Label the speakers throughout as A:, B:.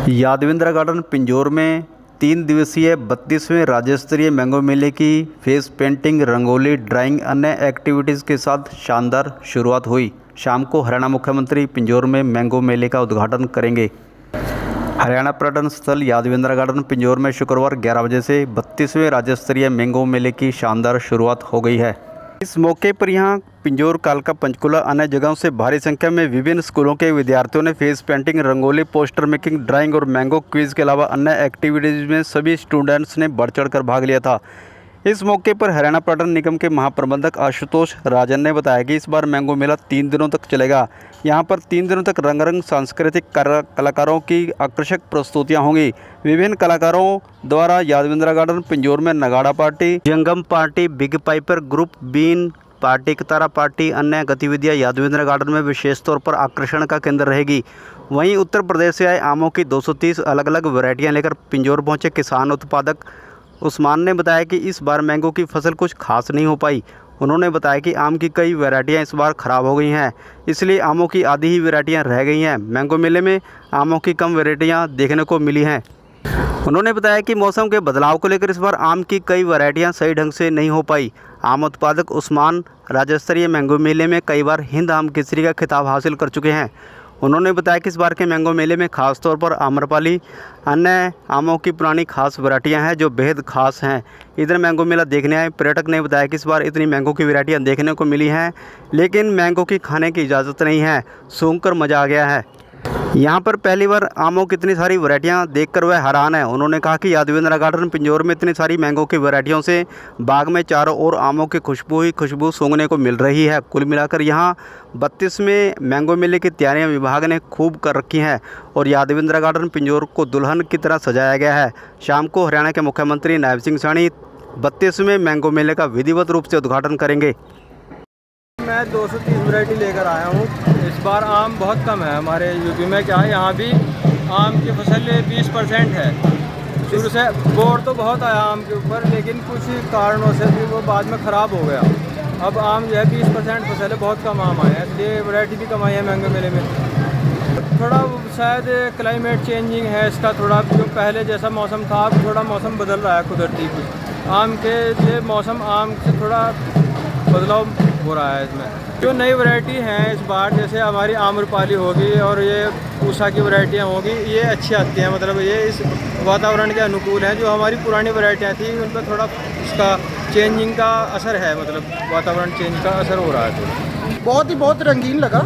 A: Yadavindra garden Pinjore में 3 दिवसीय 32वें राज्य स्तरीय मैंगो मेले की फेस पेंटिंग, रंगोली, ड्राइंग, अन्य एक्टिविटीज़ के साथ शानदार शुरुआत हुई। शाम को हरियाणा मुख्यमंत्री पिंजौर में मैंगो मेले का उद्घाटन करेंगे। हरियाणा पर्यटन स्थल यादविंद्रा गार्डन पिंजौर में शुक्रवार 11 बजे से 32वें राज्य स्तरीय मैंगो मेले की शानदार शुरुआत हो गई है। इस मौके पर यहां पिंजौर, कालका, पंचकुला, अन्य जगहों से भारी संख्या में विभिन्न स्कूलों के विद्यार्थियों ने face painting, rangoli, poster making, drawing और मैंगो क्विज के अलावा अन्य एक्टिविटीज़ में सभी स्टूडेंट्स ने बढ़ चढ़ कर भाग लिया था। इस मौके पर हरियाणा पर्यटन निगम के महाप्रबंधक आशुतोष राजन ने बताया कि इस बार मैंगो मेला 3 दिनों तक चलेगा। यहां पर 3 दिनों तक रंगारंग सांस्कृतिक कलाकारों की आकर्षक प्रस्तुतियां होंगी। विभिन्न कलाकारों द्वारा यादविंद्रा गार्डन पिंजौर में नगाड़ा पार्टी, जंगम पार्टी, बिग पाइपर ग्रुप, बीन पार्टी, कतारा पार्टी, अन्य गतिविधियां यादविंद्रा गार्डन में विशेष तौर पर आकर्षण का केंद्र रहेगी। वहीं उत्तर प्रदेश से आए आमों की 230 अलग अलग वैरायटियां लेकर पिंजौर पहुंचे किसान उत्पादक उस्मान ने बताया कि इस बार मैंगो की फसल कुछ खास नहीं हो पाई। उन्होंने बताया कि आम की कई वैरायटियां इस बार ख़राब हो गई हैं, इसलिए आमों की आधी ही वैरायटियां रह गई हैं। मैंगो मेले में आमों की कम वैरायटियां देखने को मिली हैं। उन्होंने बताया कि मौसम के बदलाव को लेकर इस बार आम की कई वैरायटियां सही ढंग से नहीं हो पाई। आम उत्पादक उस्मान राज्य स्तरीय मैंगो मेले में कई बार हिंद आम केसरी का खिताब हासिल कर चुके हैं। उन्होंने बताया कि इस बार के मैंगो मेले में खास तौर पर आम्रपाली, अन्य आमों की पुरानी खास वैरायटियां हैं जो बेहद खास हैं। इधर मैंगो मेला देखने आए पर्यटक ने बताया कि इस बार इतनी मैंगो की वैरायटियां देखने को मिली हैं, लेकिन मैंगो की खाने की इजाज़त नहीं है। सूंघकर मज़ा आ गया है। यहाँ पर पहली बार आमों की इतनी सारी वैरायटियाँ देखकर वह हैरान है। उन्होंने कहा कि यादविंद्रा गार्डन पिंजौर में इतनी सारी मैंगो की वैरायटियों से बाग में चारों ओर आमों की खुशबू ही खुशबू सूंघने को मिल रही है। कुल मिलाकर यहाँ 32वें मैंगो मेले की तैयारियाँ विभाग ने खूब कर रखी हैं और यादविंद्रा गार्डन पिंजौर को दुल्हन की तरह सजाया गया है। शाम को हरियाणा के मुख्यमंत्री नायब सिंह सैनी 32वें मैंगो मेले का विधिवत रूप से उद्घाटन करेंगे।
B: मैं 230 वैरायटी लेकर आया हूँ। इस बार आम बहुत कम है हमारे यूपी में। क्या है, यहाँ भी आम की फसल 20% है। शुरू से बोर तो बहुत आया आम के ऊपर, लेकिन कुछ कारणों से भी वो बाद में ख़राब हो गया। अब आम जो है 20% फसल है, बहुत कम आम आए हैं, इसलिए वैरायटी भी कम आई है मैंगो मेले में। थोड़ा शायद क्लाइमेट चेंजिंग है इसका, थोड़ा जो पहले जैसा मौसम था अब थोड़ा मौसम बदल रहा है कुदरती कुछ। आम के लिए मौसम आम से थोड़ा बदलाव हो रहा है इसमें। जो नई वैरायटी हैं इस बार, जैसे हमारी आम्रपाली होगी और ये पूसा की वैरायटियाँ होगी, ये अच्छी आती हैं। मतलब ये इस वातावरण के अनुकूल हैं। जो हमारी पुरानी वैरायटियाँ थी उन पर थोड़ा इसका चेंजिंग का असर है, मतलब वातावरण चेंज का असर हो रहा है। तो
C: बहुत रंगीन लगा।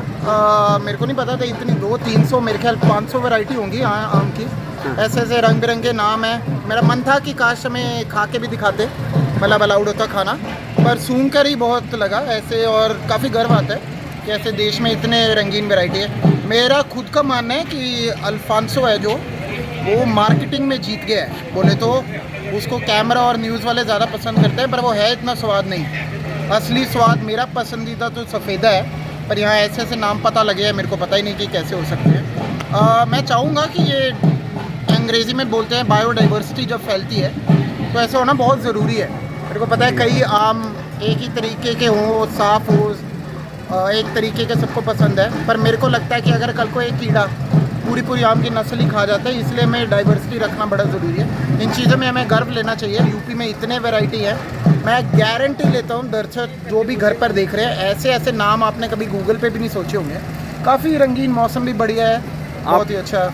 C: मेरे को नहीं पता था इतनी 200-300 मेरे ख्याल 500 वैरायटी होंगी आम की। ऐसे ऐसे रंग बिरंगे नाम हैं। मेरा मन था कि काश हमें खा के भी दिखाते, मतलब अलाउड होता खाना, पर सूंघ कर ही बहुत लगा ऐसे। और काफ़ी गर्व आता है कि ऐसे देश में इतने रंगीन वैरायटी है। मेरा खुद का मानना है कि अल्फांसो है जो, वो मार्केटिंग में जीत गया है। बोले तो उसको कैमरा और न्यूज़ वाले ज़्यादा पसंद करते हैं, पर वो है इतना स्वाद नहीं। असली स्वाद मेरा पसंदीदा तो सफ़ेदा है, पर यहाँ ऐसे ऐसे नाम पता लगे हैं, मेरे को पता ही नहीं कि कैसे हो सकते हैं। मैं चाहूँगा कि ये अंग्रेज़ी में बोलते हैं बायोडाइवर्सिटी जब फैलती है तो ऐसा होना बहुत ज़रूरी है। मेरे को पता है कई आम एक ही तरीके के हों, साफ़ हो, एक तरीके के सबको पसंद है, पर मेरे को लगता है कि अगर कल को एक कीड़ा पूरी आम की नस्ल ही खा जाता है, इसलिए हमें डाइवर्सिटी रखना बड़ा ज़रूरी है। इन चीज़ों में हमें गर्व लेना चाहिए। यूपी में इतने वैरायटी है, मैं गारंटी लेता हूँ दर्शक जो भी घर पर देख रहे हैं, ऐसे ऐसे नाम आपने कभी गूगल पे भी नहीं सोचे होंगे। काफ़ी रंगीन, मौसम भी बढ़िया है, बहुत ही अच्छा।